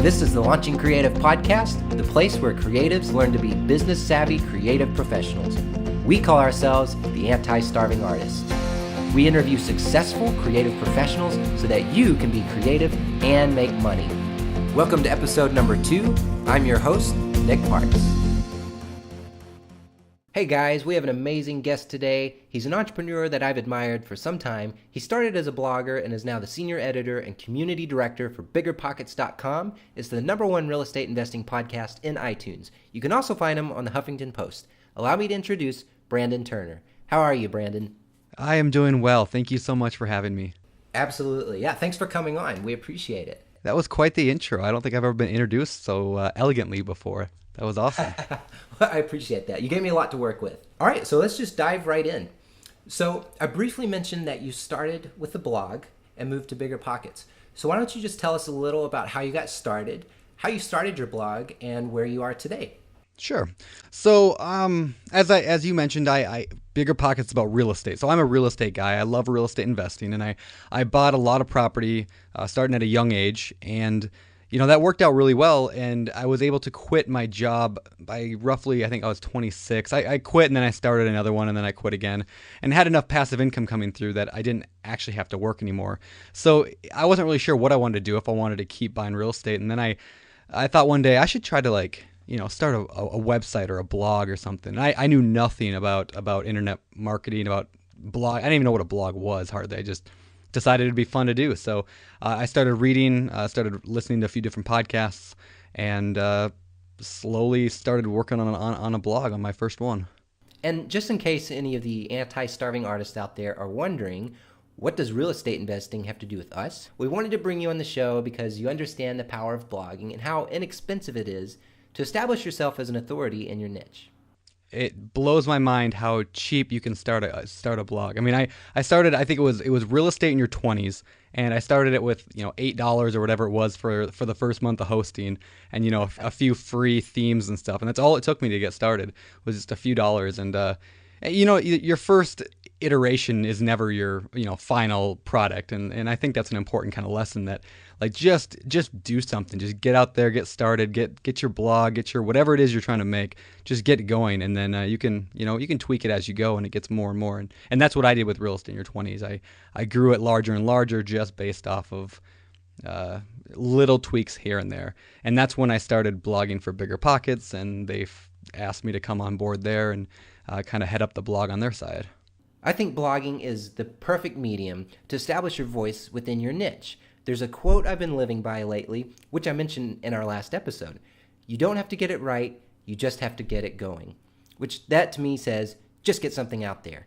This is the Launching Creative Podcast, the place where creatives learn to be business-savvy creative professionals. We call ourselves the Anti-Starving Artists. We interview successful creative professionals so that you can be creative and make money. Welcome to episode number 2. I'm your host, Nick Parks. Hey guys, we have an amazing guest today. He's an entrepreneur that I've admired for some time. He started as a blogger and is now the senior editor and community director for BiggerPockets.com. It's the #1 real estate investing podcast in iTunes. You can also find him on the Huffington Post. Allow me to introduce Brandon Turner. How are you, Brandon? I am doing well. Thank you so much for having me. Absolutely. Yeah, thanks for coming on. We appreciate it. That was quite the intro. I don't think I've ever been introduced so elegantly before. That was awesome. I appreciate that. You gave me a lot to work with. All right, so let's just dive right in. So I briefly mentioned that you started with a blog and moved to Bigger Pockets. So why don't you just tell us a little about how you got started, how you started your blog, and where you are today? Sure. So as you mentioned, I Bigger Pockets is about real estate. So I'm a real estate guy. I love real estate investing, and I bought a lot of property starting at a young age, and that worked out really well, and I was able to quit my job by roughly, I think I was 26. I quit, and then I started another one, and then I quit again, and had enough passive income coming through that I didn't actually have to work anymore. So I wasn't really sure what I wanted to do, if I wanted to keep buying real estate, and then I thought one day I should try to start a website or a blog or something. I knew nothing about internet marketing, about blog. I didn't even know what a blog was hardly. I just decided it'd be fun to do. So I started reading, started listening to a few different podcasts, and slowly started working on a blog on my first one. And just in case any of the anti-starving artists out there are wondering, what does real estate investing have to do with us? We wanted to bring you on the show because you understand the power of blogging and how inexpensive it is to establish yourself as an authority in your niche. It blows my mind how cheap you can start a blog. I mean, I started, I think it was real estate in your 20s, and I started it with $8 or whatever it was for the first month of hosting, and a few free themes and stuff, and that's all it took me to get started, was just a few dollars. And your first iteration is never your final product, and I think that's an important kind of lesson, that just do something, just get out there, get started, get your blog, get your whatever it is you're trying to make, just get going, and then you can tweak it as you go, and it gets more and more, and that's what I did with real estate in your 20s. I grew it larger and larger just based off of little tweaks here and there, and that's when I started blogging for Bigger Pockets, and they asked me to come on board there and kind of head up the blog on their side. I think blogging is the perfect medium to establish your voice within your niche. There's a quote I've been living by lately, which I mentioned in our last episode. You don't have to get it right, you just have to get it going. Which that to me says, just get something out there.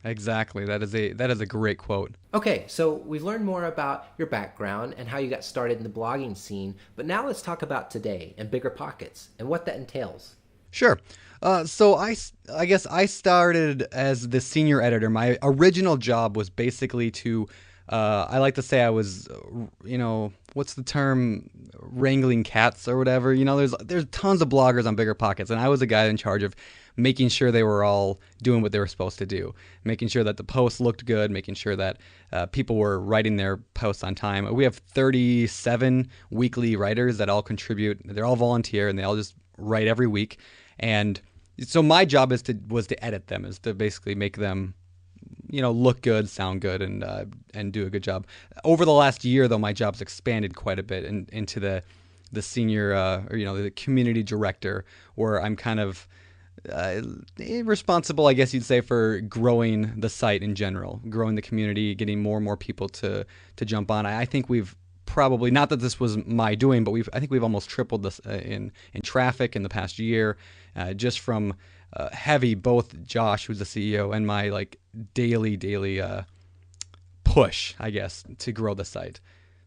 Exactly. That is a great quote. Okay, so we've learned more about your background and how you got started in the blogging scene, but now let's talk about today and Bigger Pockets and what that entails. Sure. So I guess I started as the senior editor. My original job was basically to, I like to say I was, what's the term, wrangling cats or whatever. There's tons of bloggers on Bigger Pockets, and I was the guy in charge of making sure they were all doing what they were supposed to do, making sure that the posts looked good, making sure that people were writing their posts on time. We have 37 weekly writers that all contribute. They're all volunteer, and they all just write every week. And so my job was to edit them, is to basically make them, look good, sound good, and do a good job. Over the last year, though, my job's expanded quite a bit into the senior, the community director, where I'm kind of responsible, I guess you'd say, for growing the site in general, growing the community, getting more and more people to jump on. I think we've probably, not that this was my doing, but I think we've almost tripled this in traffic in the past year, just from heavy, both Josh, who's the CEO, and my daily push, I guess, to grow the site.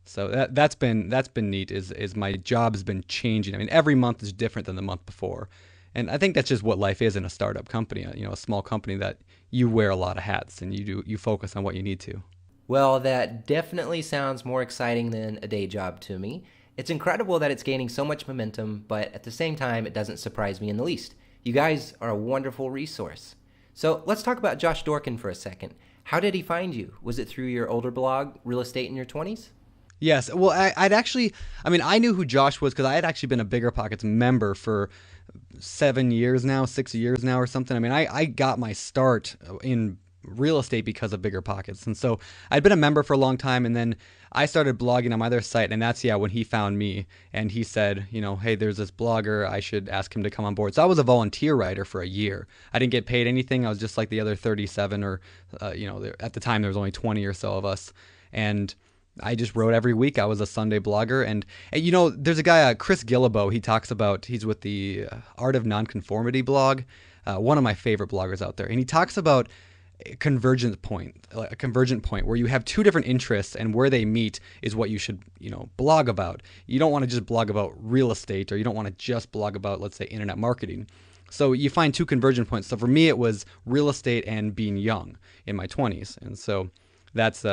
So that's been neat. Is my job has been changing. I mean, every month is different than the month before, and I think that's just what life is in a startup company. A small company, that you wear a lot of hats and you focus on what you need to. Well, that definitely sounds more exciting than a day job to me. It's incredible that it's gaining so much momentum, but at the same time, it doesn't surprise me in the least. You guys are a wonderful resource. So let's talk about Josh Dorkin for a second. How did he find you? Was it through your older blog, Real Estate in Your 20s? Yes. Well, I mean, I knew who Josh was because I had actually been a Bigger Pockets member for 7 years now, 6 years now, or something. I mean, I got my start in real estate because of Bigger Pockets, and so I'd been a member for a long time, and then I started blogging on my other site, and that's when he found me, and he said, hey, there's this blogger, I should ask him to come on board. So I was a volunteer writer for a year. I didn't get paid anything. I was just like the other 37, or at the time there was only 20 or so of us, and I just wrote every week. I was a Sunday blogger. And there's a guy, Chris Gillibo. He's with the Art of Nonconformity blog, one of my favorite bloggers out there. And he talks about a convergent point where you have two different interests, and where they meet is what you should, blog about. You don't want to just blog about real estate, or you don't want to just blog about, let's say, internet marketing. So you find two convergent points. So for me, it was real estate and being young in my 20s. And so that's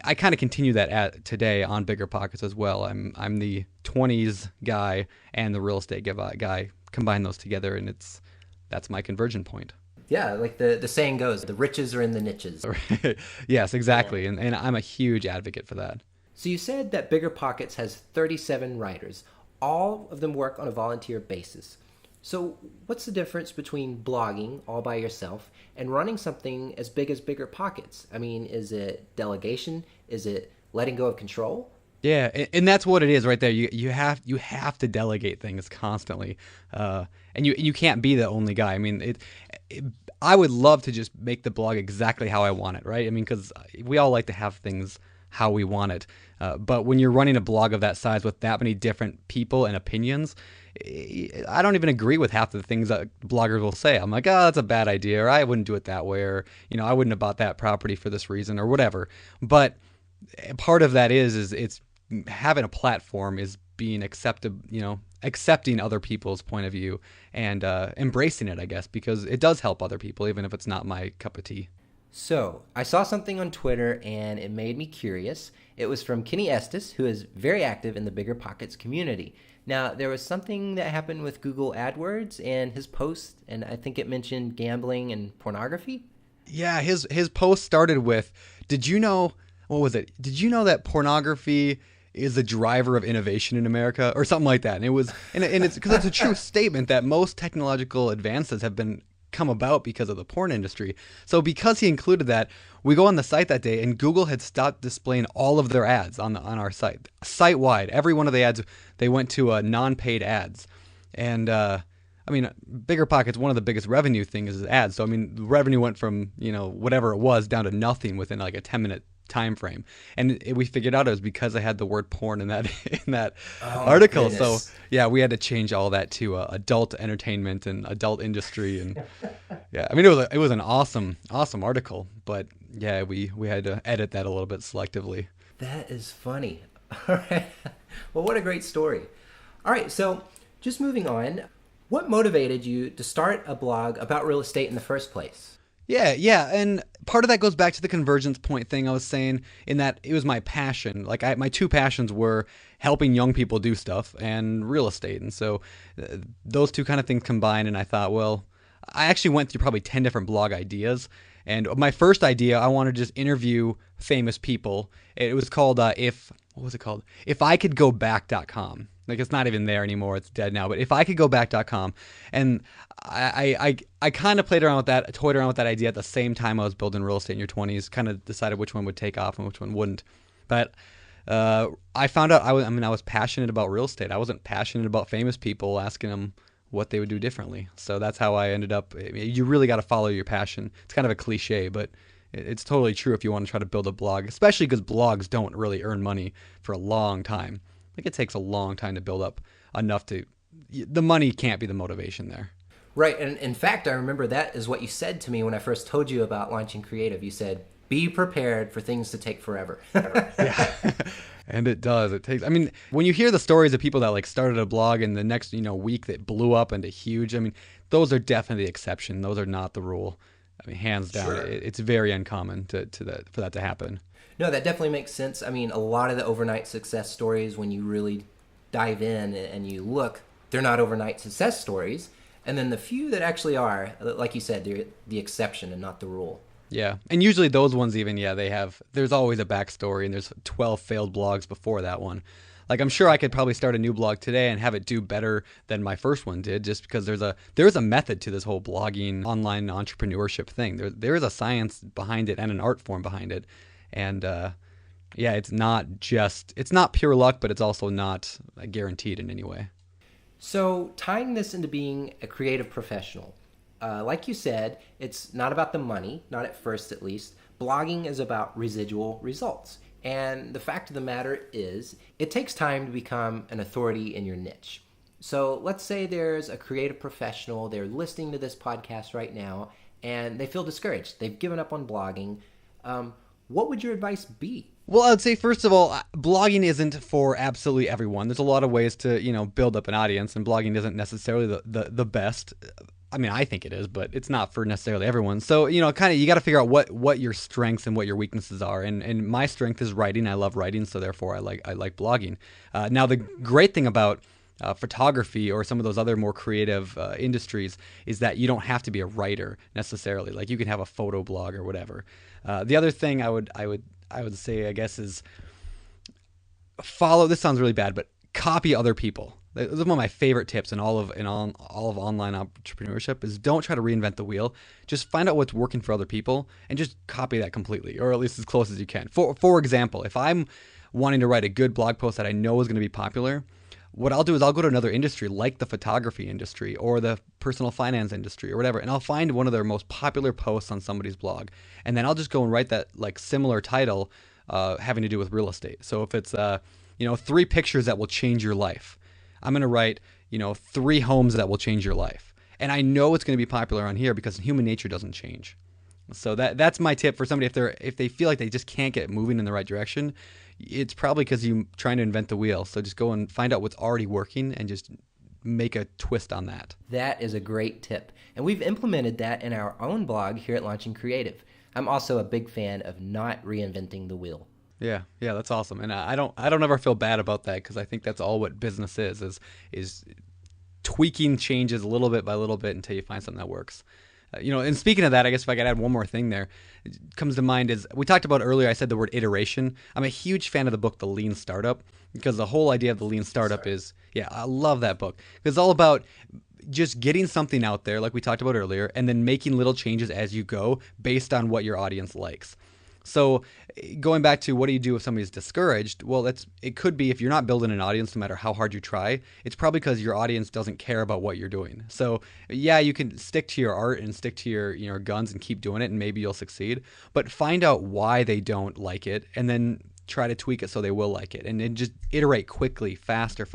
I kind of continue that today on Bigger Pockets as well. I'm the 20s guy and the real estate guy. Combine those together, and that's my conversion point. Yeah, like the saying goes, the riches are in the niches. Yes, exactly. And I'm a huge advocate for that. So you said that Bigger Pockets has 37 writers. All of them work on a volunteer basis. So what's the difference between blogging all by yourself and running something as big as Bigger Pockets? I mean, is it delegation? Is it letting go of control? Yeah, and that's what it is right there. You have to delegate things constantly, and you can't be the only guy. I mean, I would love to just make the blog exactly how I want it, right? I mean, because we all like to have things how we want it, but when you're running a blog of that size with that many different people and opinions, I don't even agree with half of the things that bloggers will say. I'm like, oh, that's a bad idea, or I wouldn't do it that way, or I wouldn't have bought that property for this reason, or whatever. But part of that is it's having a platform, is being accepting other people's point of view, and embracing it, I guess, because it does help other people, even if it's not my cup of tea. So I saw something on Twitter and it made me curious. It was from Kenny Estes, who is very active in the Bigger Pockets community. Now, there was something that happened with Google AdWords and his post, and I think it mentioned gambling and pornography. Yeah, his post started with, what was it? Did you know that pornography is the driver of innovation in America, or something like that? And it's because it's a true statement that most technological advances have come about because of the porn industry. So because he included that, we go on the site that day, and Google had stopped displaying all of their ads on our site wide. Every one of the ads, they went to non-paid ads, and I mean, Bigger Pockets, one of the biggest revenue things is ads. So I mean, the revenue went from whatever it was down to nothing within like a 10-minute time frame, and we figured out it was because I had the word porn in that article. Goodness. So yeah, we had to change all that to adult entertainment and adult industry, and yeah, I mean, it was an awesome article, but yeah, we had to edit that a little bit selectively. That is funny. All right. Well, what a great story. All right, so just moving on, what motivated you to start a blog about real estate in the first place? Yeah, and part of that goes back to the convergence point thing I was saying, in that it was my passion. Like my two passions were helping young people do stuff and real estate, and so those two kind of things combined. And I thought, well, I actually went through probably 10 different blog ideas, and my first idea, I wanted to just interview famous people. It was called what was it called? IfICouldGoBack.com. Like, it's not even there anymore. It's dead now. But IfICouldGoBack.com. And I kind of toyed around with that idea at the same time I was building real estate in your 20s, kind of decided which one would take off and which one wouldn't. But I found out I was passionate about real estate. I wasn't passionate about famous people, asking them what they would do differently. So that's how I ended up. You really got to follow your passion. It's kind of a cliche, but it's totally true if you want to try to build a blog, especially because blogs don't really earn money for a long time. Like, it takes a long time to build up enough the money can't be the motivation there. Right, and in fact, I remember that is what you said to me when I first told you about launching Creative. You said, be prepared for things to take forever. Yeah. And it does. It takes, I mean, when you hear the stories of people that like started a blog and the next, week that blew up into huge, I mean, those are definitely the exception. Those are not the rule. I mean, hands down, Sure. It's very uncommon for that to happen. No, that definitely makes sense. I mean, a lot of the overnight success stories, when you really dive in and you look, they're not overnight success stories. And then the few that actually are, like you said, they're the exception and not the rule. Yeah. And usually those ones even, yeah, there's always a backstory and there's 12 failed blogs before that one. Like I'm sure I could probably start a new blog today and have it do better than my first one did, just because there's a method to this whole blogging online entrepreneurship thing. There is a science behind it and an art form behind it. And yeah, it's not pure luck, but it's also not guaranteed in any way. So, tying this into being a creative professional, like you said, it's not about the money, not at first at least. Blogging is about residual results. And the fact of the matter is, it takes time to become an authority in your niche. So, let's say there's a creative professional, they're listening to this podcast right now, and they feel discouraged. They've given up on blogging. What would your advice be? Well, I would say first of all, blogging isn't for absolutely everyone. There's a lot of ways to, build up an audience, and blogging isn't necessarily the best. I mean, I think it is, but it's not for necessarily everyone. So, kind of you got to figure out what your strengths and what your weaknesses are. And my strength is writing. I love writing, so therefore I like blogging. Now, the great thing about photography or some of those other more creative industries is that you don't have to be a writer necessarily. Like you can have a photo blog or whatever. The other thing I would say, I guess, is follow. This sounds really bad, but copy other people. This is one of my favorite tips in all of online entrepreneurship is don't try to reinvent the wheel. Just find out what's working for other people and just copy that completely, or at least as close as you can. For example, if I'm wanting to write a good blog post that I know is going to be popular, what I'll do is I'll go to another industry like the photography industry or the personal finance industry or whatever, and I'll find one of their most popular posts on somebody's blog, and then I'll just go and write that like similar title having to do with real estate. So if it's 3 pictures that will change your life, I'm going to write 3 homes that will change your life, and I know it's going to be popular on here because human nature doesn't change. So that's my tip for somebody if they feel like they just can't get moving in the right direction. It's probably because you're trying to invent the wheel. So just go and find out what's already working and just make a twist on that. That is a great tip. And we've implemented that in our own blog here at Launching Creative. I'm also a big fan of not reinventing the wheel. Yeah, that's awesome. And I don't ever feel bad about that because I think that's all what business is tweaking changes little bit by little bit until you find something that works. And speaking of that, I guess if I could add one more thing there, it comes to mind is we talked about earlier, I said the word iteration. I'm a huge fan of the book, The Lean Startup, because the whole idea of the Lean Startup is, I love that book. It's all about just getting something out there, like we talked about earlier, and then making little changes as you go based on what your audience likes. So going back to what do you do if somebody's discouraged? Well, it could be if you're not building an audience, no matter how hard you try, it's probably because your audience doesn't care about what you're doing. So yeah, you can stick to your art and stick to your guns and keep doing it, and maybe you'll succeed. But find out why they don't like it, and then try to tweak it so they will like it. And then just iterate quickly, faster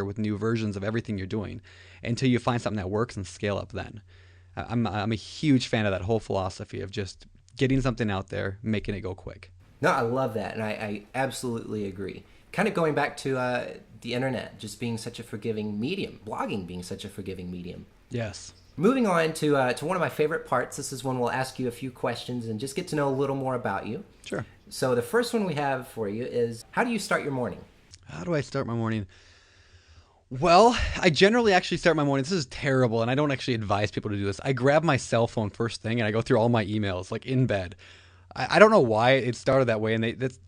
with new versions of everything you're doing until you find something that works and scale up then. I'm a huge fan of that whole philosophy of just getting something out there, making it go quick. No, I love that, and I absolutely agree. Kind of going back to the internet just being such a forgiving medium, blogging being such a forgiving medium. Yes. Moving on to one of my favorite parts. This is when we'll ask you a few questions and just get to know a little more about you. Sure. So the first one we have for you is, how do you start your morning? How do I start my morning? Well, I generally actually start my morning. This is terrible, and I don't actually advise people to do this. I grab my cell phone first thing, and I go through all my emails, like in bed. I don't know why it started that way, and that's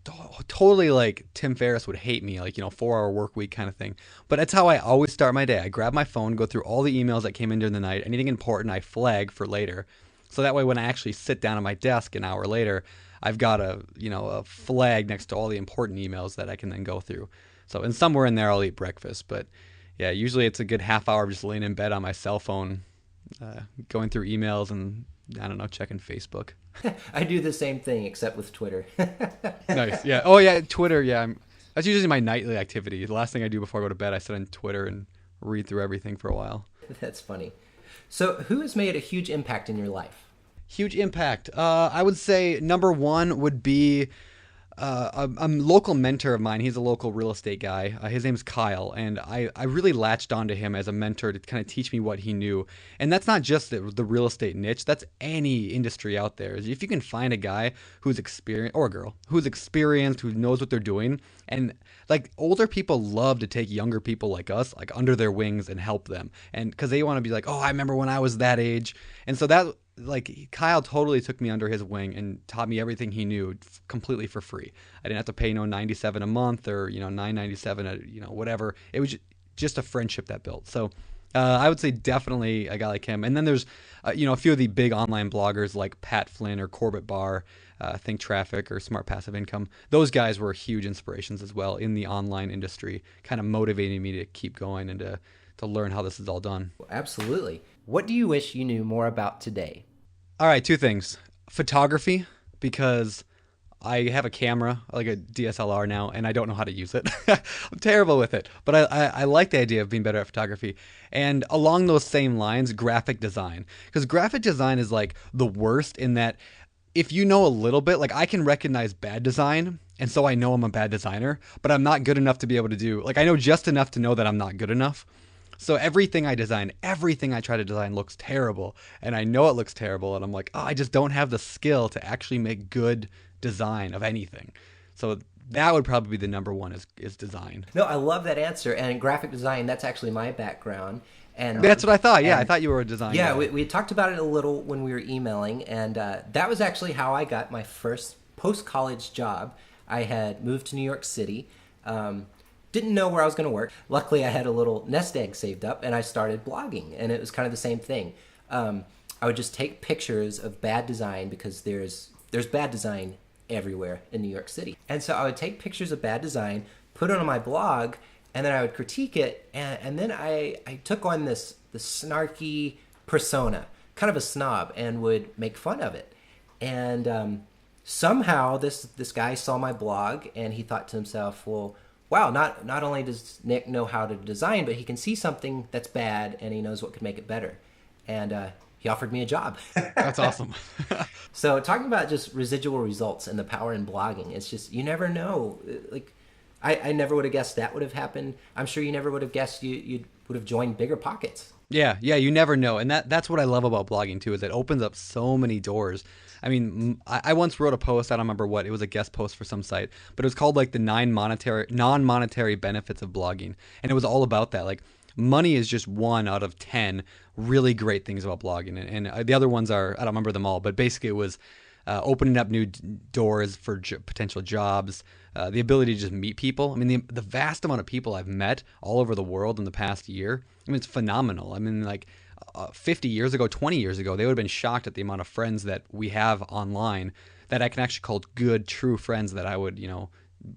totally like Tim Ferriss would hate me, like 4-hour work week kind of thing. But that's how I always start my day. I grab my phone, go through all the emails that came in during the night, anything important I flag for later. So that way, when I actually sit down at my desk an hour later, I've got a flag next to all the important emails that I can then go through. So, and somewhere in there, I'll eat breakfast, but. Yeah, usually it's a good half hour of just laying in bed on my cell phone, going through emails and, I don't know, checking Facebook. I do the same thing, except with Twitter. Nice, yeah. Oh, yeah, Twitter, yeah. That's usually my nightly activity. The last thing I do before I go to bed, I sit on Twitter and read through everything for a while. That's funny. So who has made a huge impact in your life? Huge impact. I would say number one would be a local mentor of mine. He's a local real estate guy. His name's Kyle, and I really latched onto him as a mentor to kind of teach me what he knew. And that's not just the real estate niche. That's any industry out there. If you can find a guy who's experienced, or a girl who's experienced, who knows what they're doing, and like older people love to take younger people like us, like under their wings and help them, and because they want to be like, oh, I remember when I was that age. And so like Kyle totally took me under his wing and taught me everything he knew completely for free. I didn't have to pay no 97 a month or $9.97 whatever. It was just a friendship that built. So I would say definitely a guy like him. And then there's a few of the big online bloggers like Pat Flynn or Corbett Barr, Think Traffic or Smart Passive Income. Those guys were huge inspirations as well in the online industry, kind of motivating me to keep going and to learn how this is all done. Absolutely. What do you wish you knew more about today? All right, two things. Photography, because I have a camera, like a DSLR now, and I don't know how to use it. I'm terrible with it, but I like the idea of being better at photography. And along those same lines, graphic design. Because graphic design is like the worst in that if you know a little bit, like I can recognize bad design, and so I know I'm a bad designer, but I'm not good enough to be able to do, like I know just enough to know that I'm not good enough. So everything I design, everything I try to design looks terrible, and I know it looks terrible, and I'm like, oh, I just don't have the skill to actually make good design of anything. So that would probably be the number one is design. No, I love that answer. And graphic design, that's actually my background. And that's what I thought. Yeah, I thought you were a designer. Yeah, we had talked about it a little when we were emailing, and that was actually how I got my first post-college job. I had moved to New York City. Didn't know where I was going to work. Luckily, I had a little nest egg saved up, and I started blogging, and it was kind of the same thing. I would just take pictures of bad design because there's bad design everywhere in New York City. And so I would take pictures of bad design, put it on my blog, and then I would critique it, and then I took on this snarky persona, kind of a snob, and would make fun of it. And somehow this guy saw my blog, and he thought to himself, well, wow, not only does Nick know how to design, but he can see something that's bad, and he knows what could make it better. And he offered me a job. That's awesome. So talking about just residual results and the power in blogging, it's just, you never know. Like, I never would have guessed that would have happened. I'm sure you never would have guessed you would have joined Bigger Pockets. Yeah, you never know. And that's what I love about blogging too, is it opens up so many doors. I mean, I once wrote a post, I don't remember what, it was a guest post for some site, but it was called like the non-monetary benefits of blogging. And it was all about that. Like, money is just 1 out of 10 really great things about blogging. And the other ones are, I don't remember them all, but basically it was opening up new doors for potential jobs, the ability to just meet people. I mean, the vast amount of people I've met all over the world in the past year, I mean, it's phenomenal. I mean, like 50 years ago, 20 years ago, they would have been shocked at the amount of friends that we have online that I can actually call good, true friends that I would,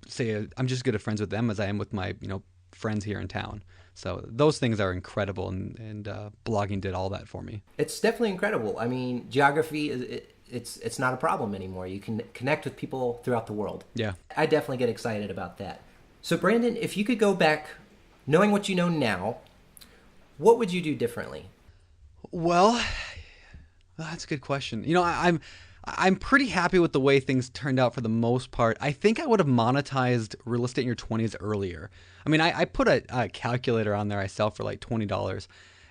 say I'm just good at friends with them as I am with my, friends here in town. So those things are incredible, and blogging did all that for me. It's definitely incredible. I mean, geography it's not a problem anymore. You can connect with people throughout the world. Yeah. I definitely get excited about that. So Brandon, if you could go back knowing what you know now, what would you do differently? Well, that's a good question. I'm pretty happy with the way things turned out for the most part. I think I would have monetized real estate in your 20s earlier. I mean, I put a calculator on there I sell for like $20.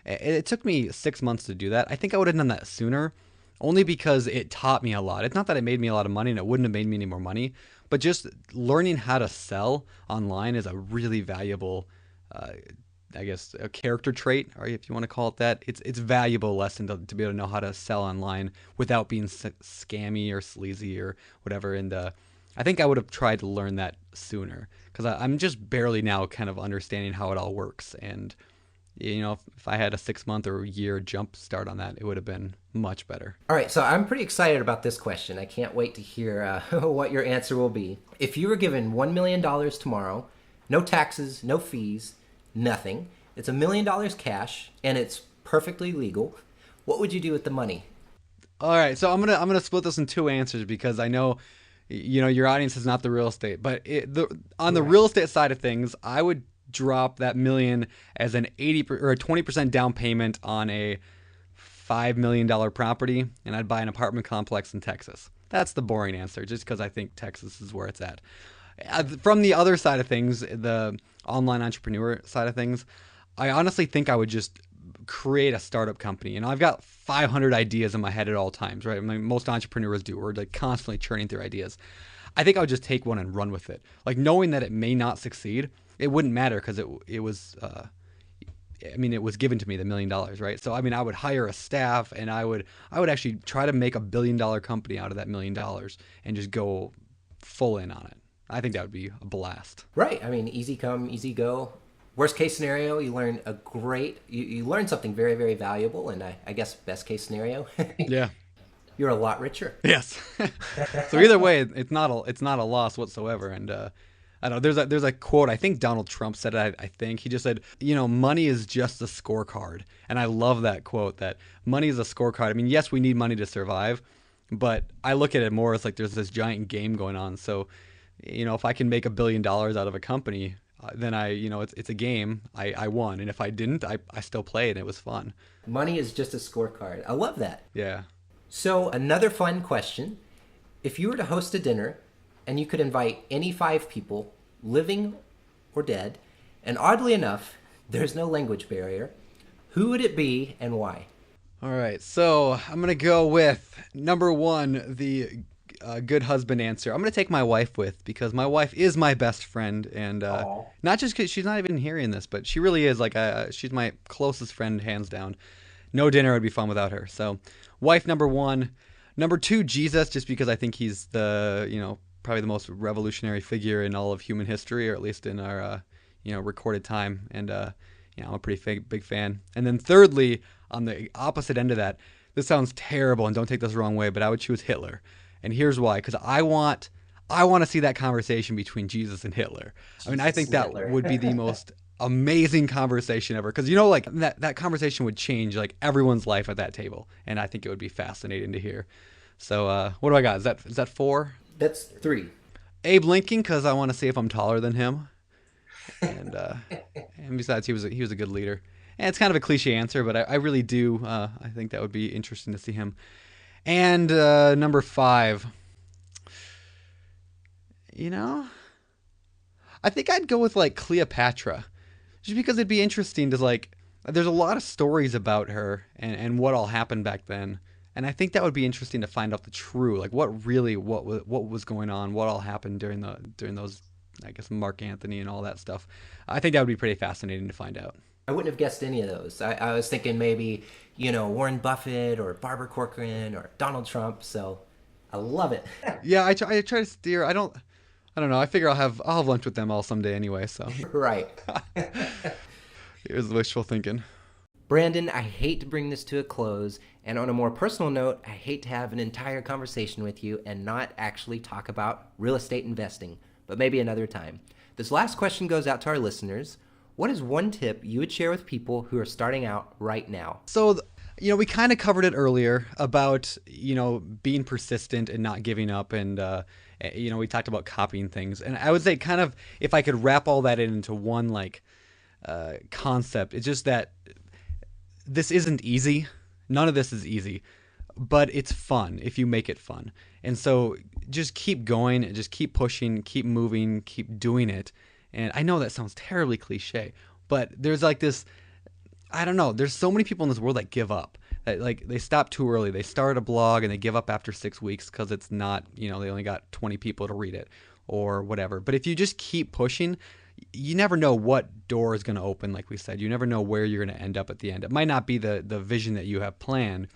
It took me 6 months to do that. I think I would have done that sooner, only because it taught me a lot. It's not that it made me a lot of money, and it wouldn't have made me any more money, but just learning how to sell online is a really valuable, I guess, a character trait, or if you want to call it that. It's valuable lesson to be able to know how to sell online without being scammy or sleazy or whatever. And I think I would have tried to learn that sooner, because I'm just barely now kind of understanding how it all works. And if I had a 6 month or a year jump start on that, it would have been much better. All right, so I'm pretty excited about this question. I can't wait to hear what your answer will be. If you were given $1 million tomorrow, no taxes, no fees, nothing, it's $1 million cash, and it's perfectly legal, what would you do with the money? All right, so I'm gonna split this in two answers, because I know your audience is not the real estate, but on the real estate side of things, I would drop that million as an 80 or a 20% down payment on a $5 million property, and I'd buy an apartment complex in Texas. That's the boring answer, just because I think Texas is where it's at. From the other side of things, the online entrepreneur side of things, I honestly think I would just create a startup company. I've got 500 ideas in my head at all times, right? I mean, most entrepreneurs do. We're like constantly churning through ideas. I think I would just take one and run with it. Like, knowing that it may not succeed, it wouldn't matter, because it was I mean, it was given to me, the $1 million, right? So I mean, I would hire a staff, and I would actually try to make $1 billion company out of that $1 million and just go full in on it. I think that would be a blast. Right. I mean, easy come, easy go. Worst case scenario, you learn something very, very valuable. And I guess best case scenario, Yeah. you're a lot richer. Yes. So either way, it's not a loss whatsoever. And I don't know. There's a quote. I think Donald Trump said it. I think he just said, money is just a scorecard. And I love that quote. That money is a scorecard. I mean, yes, we need money to survive, but I look at it more as like there's this giant game going on. So, if I can make $1 billion out of a company, then it's a game. I won, and if I didn't, I still played, and it was fun. Money is just a scorecard. I love that. Yeah. So, another fun question. If you were to host a dinner and you could invite any 5 people, living or dead, and oddly enough, there's no language barrier, who would it be and why? All right, so I'm gonna go with number one, the good husband answer. I'm gonna take my wife because my wife is my best friend, and not just because she's not even hearing this, but she really is. Like, she's my closest friend, hands down. No dinner would be fun without her. So, wife number one. Number two, Jesus, just because I think he's probably the most revolutionary figure in all of human history, or at least in our recorded time. And I'm a pretty big fan. And then thirdly, on the opposite end of that, this sounds terrible, and don't take this the wrong way, but I would choose Hitler. And here's why: because I want to see that conversation between Jesus and Hitler. I mean, I think that would be the most amazing conversation ever, because like that conversation would change like everyone's life at that table, and I think it would be fascinating to hear. So what do I got? Is that 4? That's 3. Abe Lincoln, because I want to see if I'm taller than him, and besides, he was a good leader. And it's kind of a cliche answer, but I really do. I think that would be interesting to see him. And number 5, I think I'd go with like Cleopatra, just because it'd be interesting to like. There's a lot of stories about her and what all happened back then, and I think that would be interesting to find out the true, like what was going on, what all happened during those, I guess, Mark Antony and all that stuff. I think that would be pretty fascinating to find out. I wouldn't have guessed any of those. I was thinking maybe, Warren Buffett or Barbara Corcoran or Donald Trump. So I love it. Yeah, I try to steer. I don't know. I figure I'll have lunch with them all someday anyway. So Right. Here's wishful thinking. Brandon, I hate to bring this to a close. And on a more personal note, I hate to have an entire conversation with you and not actually talk about real estate investing, but maybe another time. This last question goes out to our listeners. What is one tip you would share with people who are starting out right now? So, we kind of covered it earlier about, being persistent and not giving up. And, we talked about copying things. And I would say kind of, if I could wrap all that into one, like, concept, it's just that this isn't easy. None of this is easy, but it's fun if you make it fun. And so just keep going, just keep pushing, keep moving, keep doing it. And I know that sounds terribly cliche, but there's like this, I don't know, there's so many people in this world that give up. That, like, they stop too early. They start a blog and they give up after 6 weeks because it's not, they only got 20 people to read it or whatever. But if you just keep pushing, you never know what door is going to open, like we said. You never know where you're going to end up at the end. It might not be the vision that you have planned,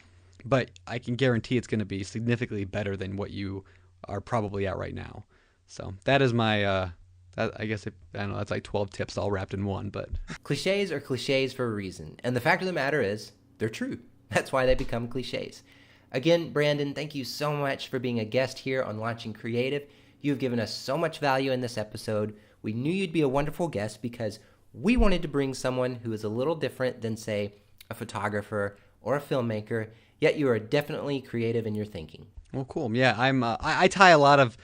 but I can guarantee it's going to be significantly better than what you are probably at right now. So that is my... I guess I don't know. That's like 12 tips all wrapped in one. But cliches are cliches for a reason, and the fact of the matter is, they're true. That's why they become cliches. Again, Brandon, thank you so much for being a guest here on Launching Creative. You've given us so much value in this episode. We knew you'd be a wonderful guest because we wanted to bring someone who is a little different than, say, a photographer or a filmmaker. Yet you are definitely creative in your thinking. Well, cool. Yeah, I tie a lot of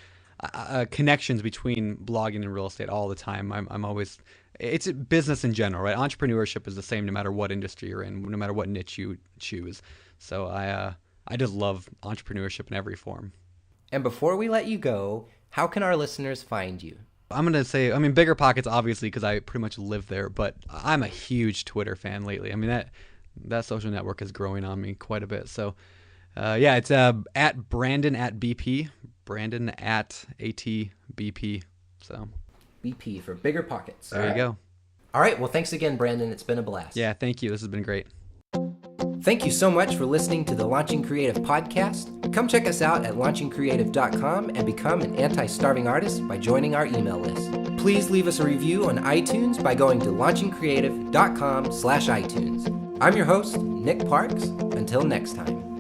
connections between blogging and real estate all the time. I'm always, it's business in general, right? Entrepreneurship is the same no matter what industry you're in, no matter what niche you choose. So I just love entrepreneurship in every form. And before we let you go, how can our listeners find you? I'm going to say, Bigger Pockets, obviously, because I pretty much live there, but I'm a huge Twitter fan lately. That social network is growing on me quite a bit. So it's at Brandon at BP. Brandon at ATBP. So BP for Bigger Pockets. There you go. All right, well, thanks again, Brandon. It's been a blast. Yeah, thank you. This has been great. Thank you so much for listening to the Launching Creative podcast. Come check us out at launchingcreative.com and become an anti-starving artist by joining our email list. Please leave us a review on iTunes by going to launchingcreative.com/iTunes. I'm your host, Nick Parks. Until next time.